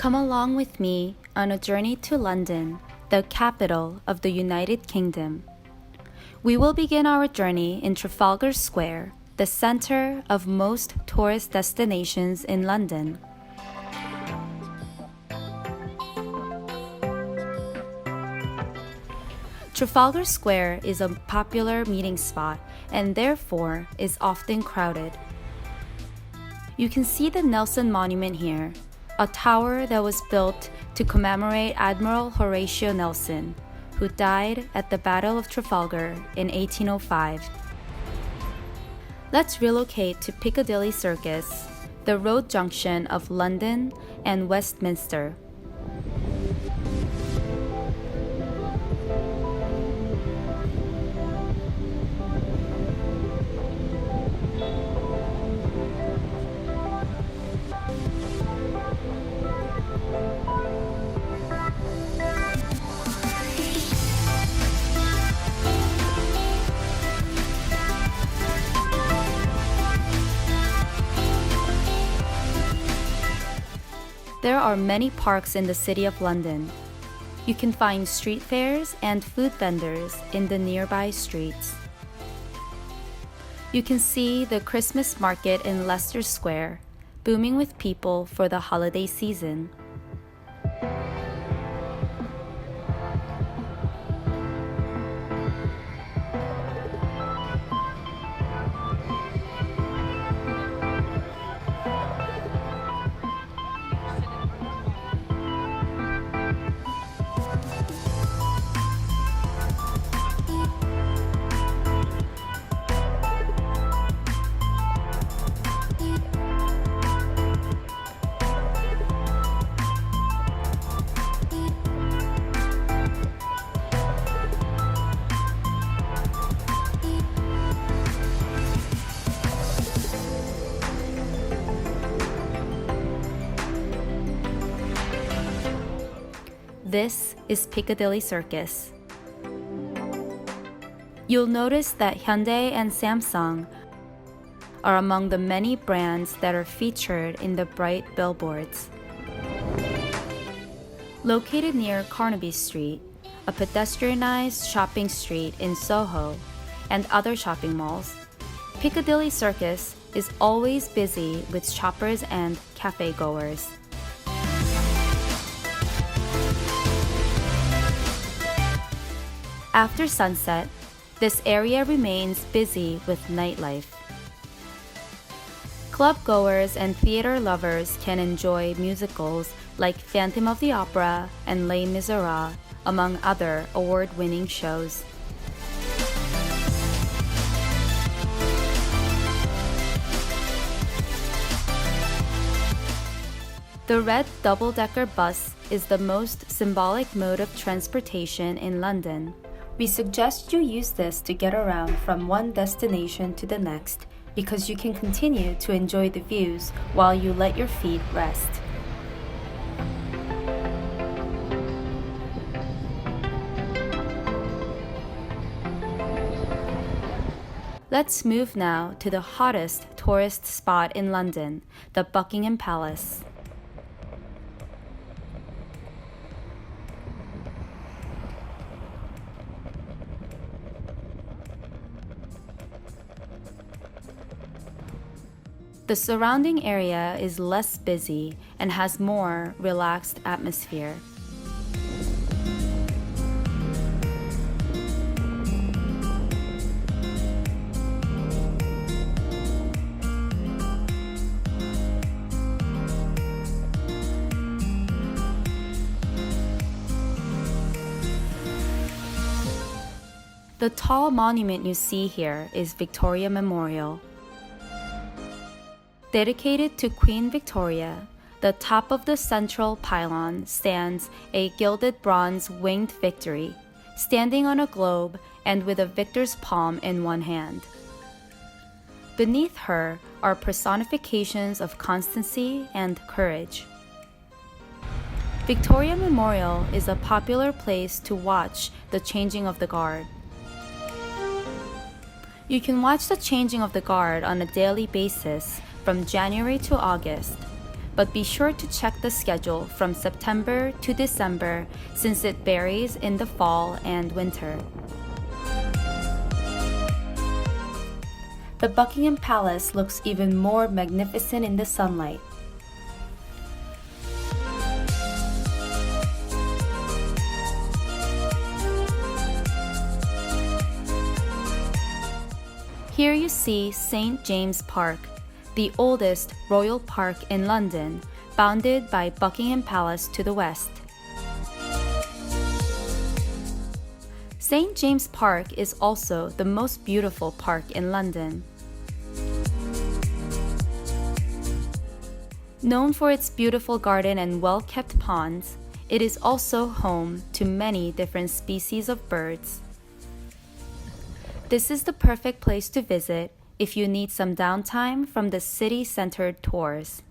Come along with me on a journey to London, the capital of the United Kingdom. We will begin our journey in Trafalgar Square, the center of most tourist destinations in London. Trafalgar Square is a popular meeting spot and therefore is often crowded. You can see the Nelson Monument here, a tower that was built to commemorate Admiral Horatio Nelson, who died at the Battle of Trafalgar in 1805. Let's relocate to Piccadilly Circus, the road junction of London and Westminster. There are many parks in the City of London. You can find street fairs and food vendors in the nearby streets. You can see the Christmas market in Leicester Square, booming with people for the holiday season. This is Piccadilly Circus. You'll notice that Hyundai and Samsung are among the many brands that are featured in the bright billboards. Located near Carnaby Street, a pedestrianized shopping street in Soho, and other shopping malls, Piccadilly Circus is always busy with shoppers and cafe goers. After sunset, this area remains busy with nightlife. Club goers and theater lovers can enjoy musicals like Phantom of the Opera and Les Miserables, among other award-winning shows. The red double-decker bus is the most symbolic mode of transportation in London. We suggest you use this to get around from one destination to the next because you can continue to enjoy the views while you let your feet rest. Let's move now to the hottest tourist spot in London, the Buckingham Palace. The surrounding area is less busy and has more relaxed atmosphere. The tall monument you see here is Victoria Memorial. Dedicated to Queen Victoria, the top of the central pylon stands a gilded bronze winged Victory, standing on a globe and with a victor's palm in one hand. Beneath her are personifications of constancy and courage. Victoria Memorial is a popular place to watch the changing of the guard. You can watch the changing of the guard on a daily basis from January to August, but be sure to check the schedule from September to December since it varies in the fall and winter. The Buckingham Palace looks even more magnificent in the sunlight. Here you see St. James Park, the oldest royal park in London, bounded by Buckingham Palace to the west. St. James Park is also the most beautiful park in London. Known for its beautiful garden and well-kept ponds, it is also home to many different species of birds. This is the perfect place to visit if you need some downtime from the city-centered tours.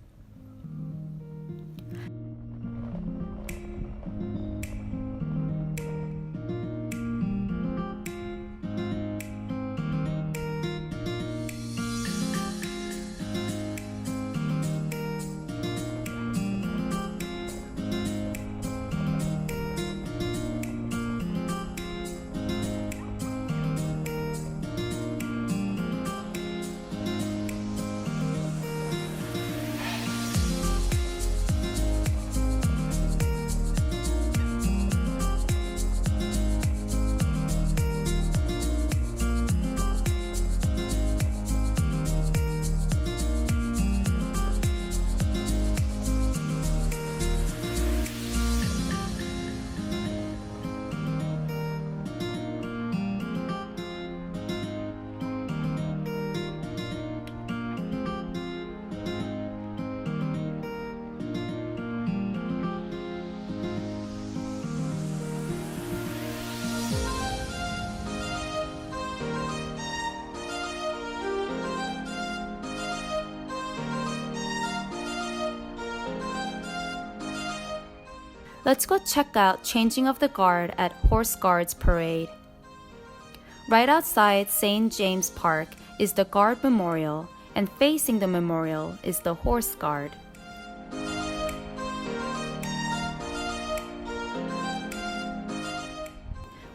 Let's go check out Changing of the Guard at Horse Guards Parade. Right outside St. James Park is the Guard Memorial, and facing the memorial is the Horse Guard.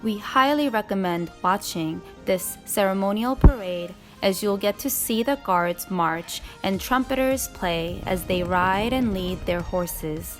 We highly recommend watching this ceremonial parade as you'll get to see the guards march and trumpeters play as they ride and lead their horses.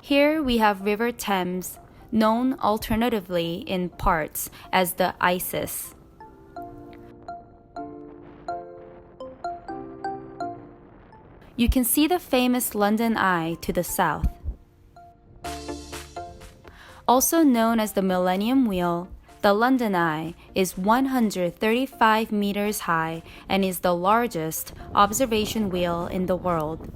Here we have River Thames, known alternatively in parts as the Isis. You can see the famous London Eye to the south. Also known as the Millennium Wheel, the London Eye is 135 meters high and is the largest observation wheel in the world.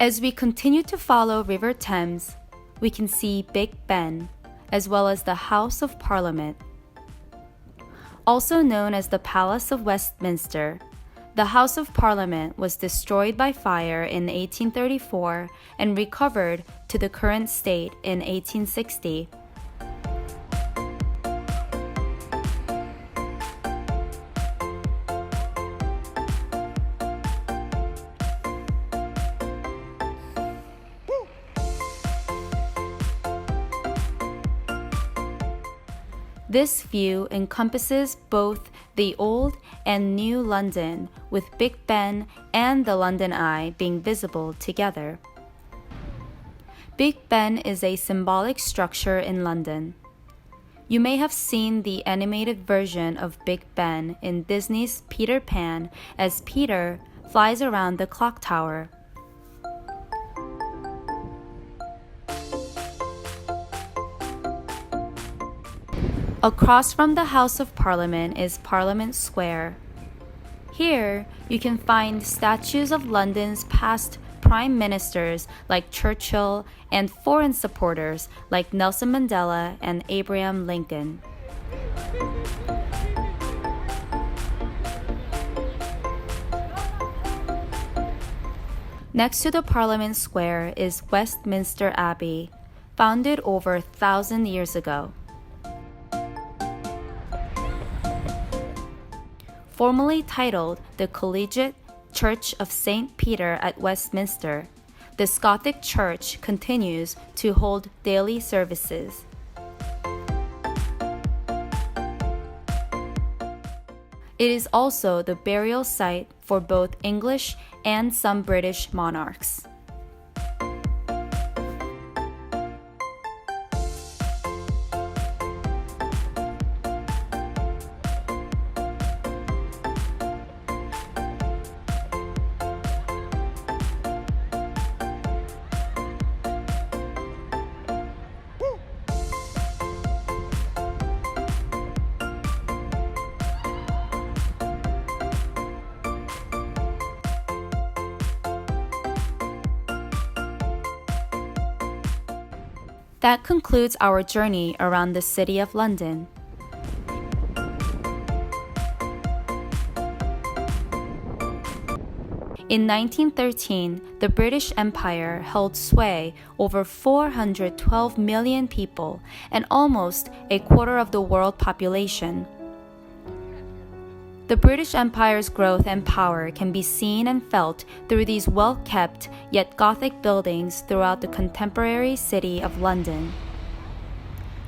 As we continue to follow River Thames, we can see Big Ben, as well as the House of Parliament. Also known as the Palace of Westminster, The House of Parliament was destroyed by fire in 1834 and recovered to the current state in 1860. This view encompasses both the old and new London, with Big Ben and the London Eye being visible together. Big Ben is a symbolic structure in London. You may have seen the animated version of Big Ben in Disney's Peter Pan as Peter flies around the clock tower. Across from the House of Parliament is Parliament Square. Here, you can find statues of London's past prime ministers like Churchill and foreign supporters like Nelson Mandela and Abraham Lincoln. Next to the Parliament Square is Westminster Abbey, founded over 1,000 years ago. Formerly titled the Collegiate Church of St. Peter at Westminster, this Gothic church continues to hold daily services. It is also the burial site for both English and some British monarchs. That concludes our journey around the City of London. In 1913, the British Empire held sway over 412 million people and almost a quarter of the world population. The British Empire's growth and power can be seen and felt through these well-kept yet Gothic buildings throughout the contemporary city of London.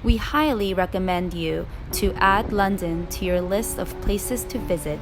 We highly recommend you to add London to your list of places to visit.